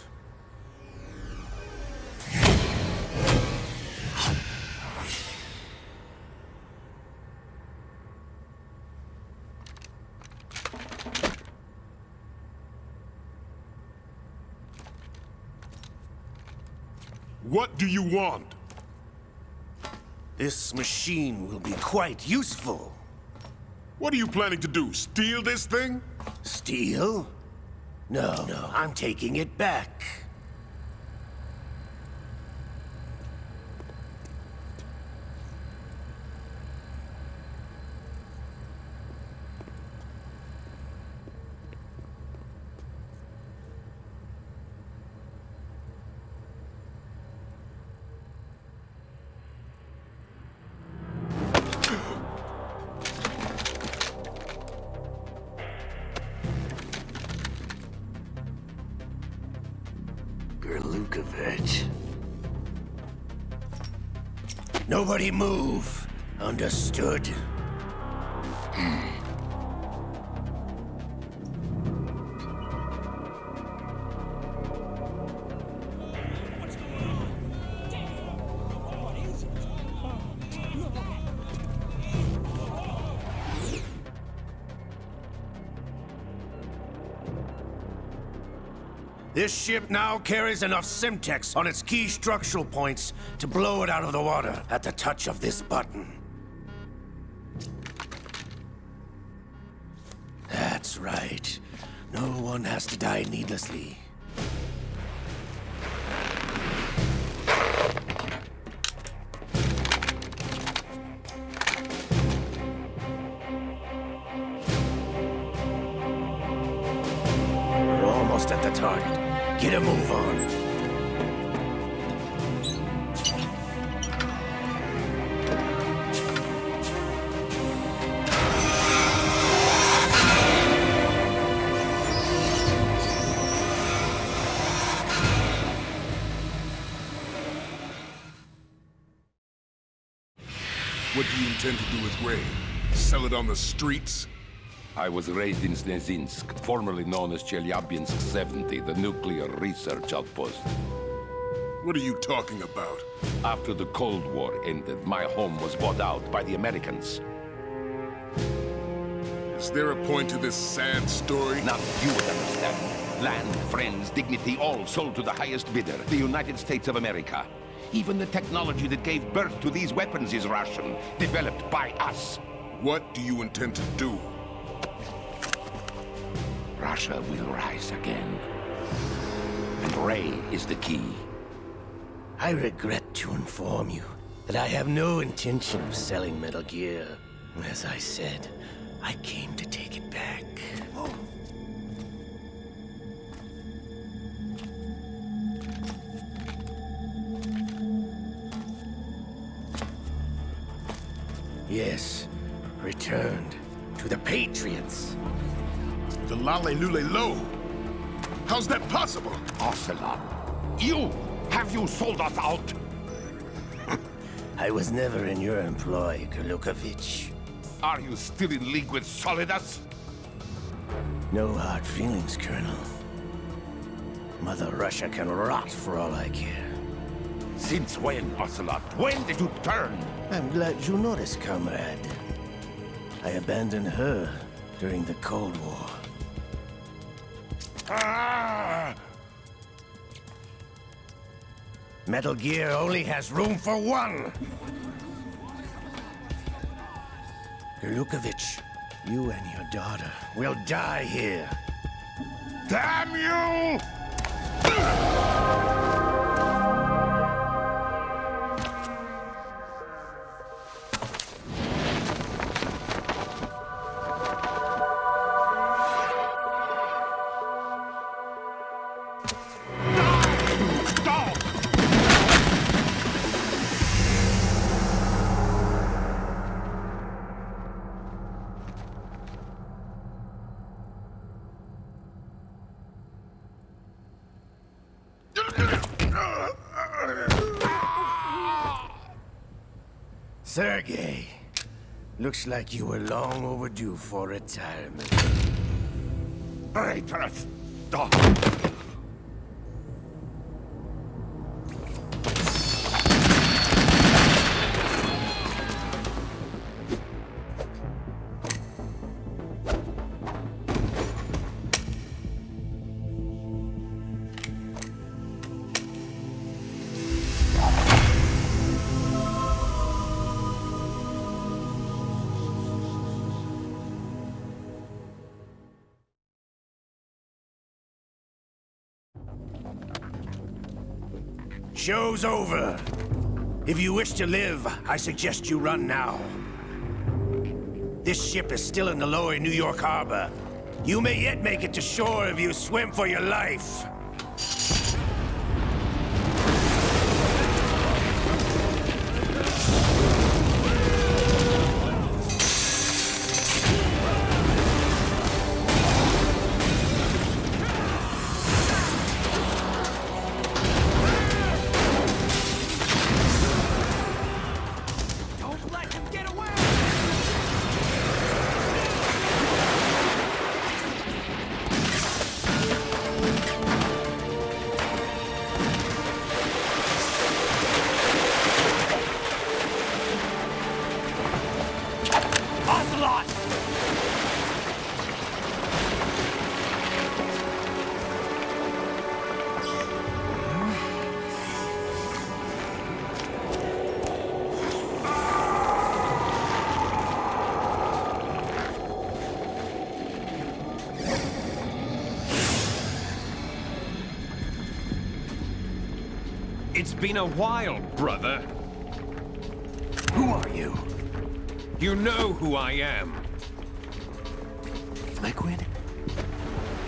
What do you want? This machine will be quite useful. What are you planning to do? Steal this thing? Steal? No, I'm taking it back. Nobody move. Understood? This ship now carries enough Simtex on its key structural points to blow it out of the water at the touch of this button. That's right. No one has to die needlessly. We're almost at the target. Get a move on. What do you intend to do with Ray? Sell it on the streets? I was raised in Snezinsk, formerly known as Chelyabinsk 70, the nuclear research outpost. What are you talking about? After the Cold War ended, my home was bought out by the Americans. Is there a point to this sad story? Now you would understand. Land, friends, dignity, all sold to the highest bidder, the United States of America. Even the technology that gave birth to these weapons is Russian, developed by us. What do you intend to do? Russia will rise again. And Ray is the key. I regret to inform you that I have no intention of selling Metal Gear. As I said, I came to take it back. Yes, returned to the Patriots. The Lale Lule Lo? How's that possible? Ocelot, have you sold us out? I was never in your employ, Golukovich. Are you still in league with Solidus? No hard feelings, Colonel. Mother Russia can rot for all I care. Since when, Ocelot? When did you turn? I'm glad you noticed, comrade. I abandoned her during the Cold War. Ah! Metal Gear only has room for one! Golukovich, you and your daughter will die here. Damn you! Sergei, looks like you were long overdue for retirement. Traitorous dog! Show's over. If you wish to live, I suggest you run now. This ship is still in the lower New York harbor. You may yet make it to shore if you swim for your life. It's been a while, brother. Who are you? You know who I am. Liquid?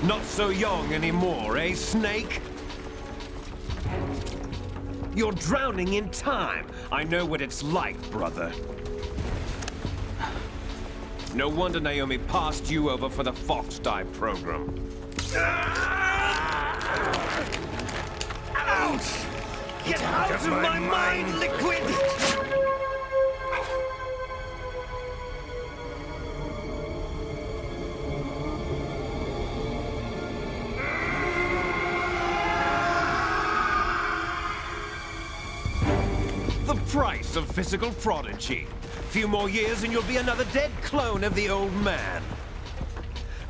Not so young anymore, eh, Snake? You're drowning in time. I know what it's like, brother. No wonder Naomi passed you over for the Fox Dive program. Ouch! Get out of my mind, Liquid! the price of physical prodigy. Few more years and you'll be another dead clone of the old man.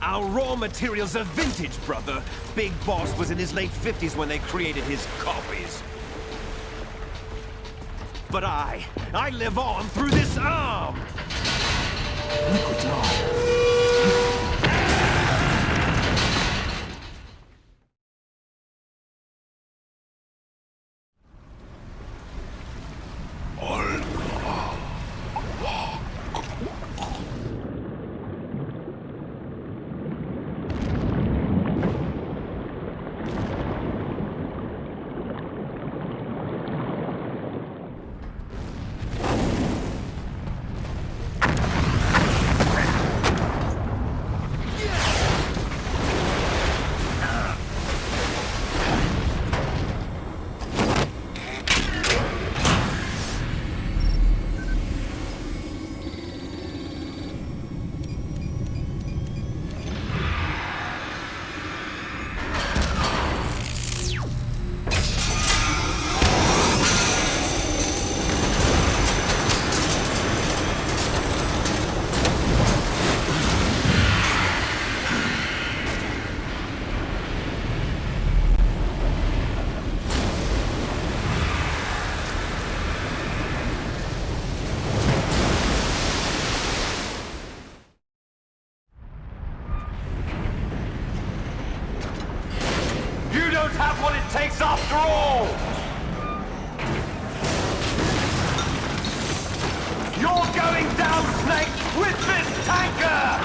Our raw materials are vintage, brother. Big Boss was in his late 50s when they created his copies. But I live on through this arm! Liquid's on. You don't have what it takes after all! You're going down, Snake, with this tanker!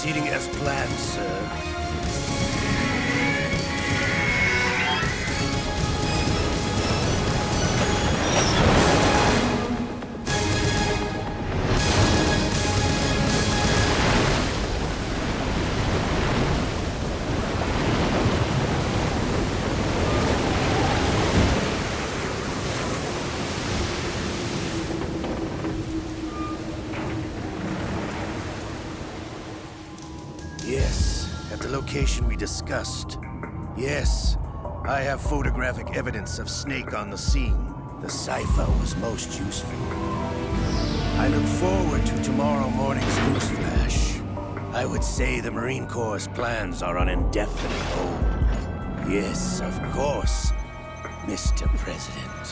Proceeding as planned, sir. Yes, at the location we discussed. Yes, I have photographic evidence of Snake on the scene. The cipher was most useful. I look forward to tomorrow morning's news flash. I would say the Marine Corps' plans are on indefinite hold. Yes, of course, Mr. President.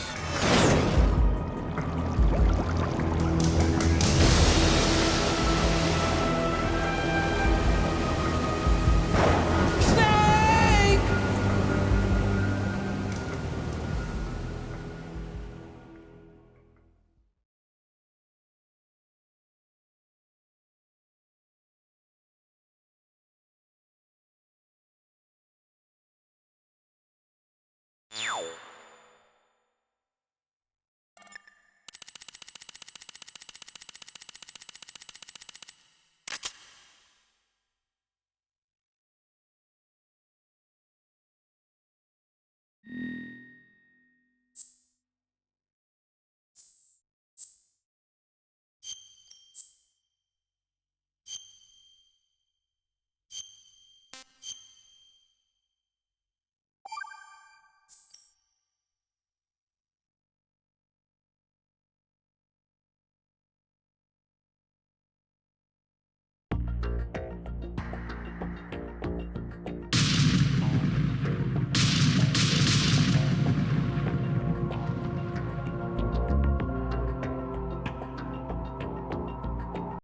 Snake!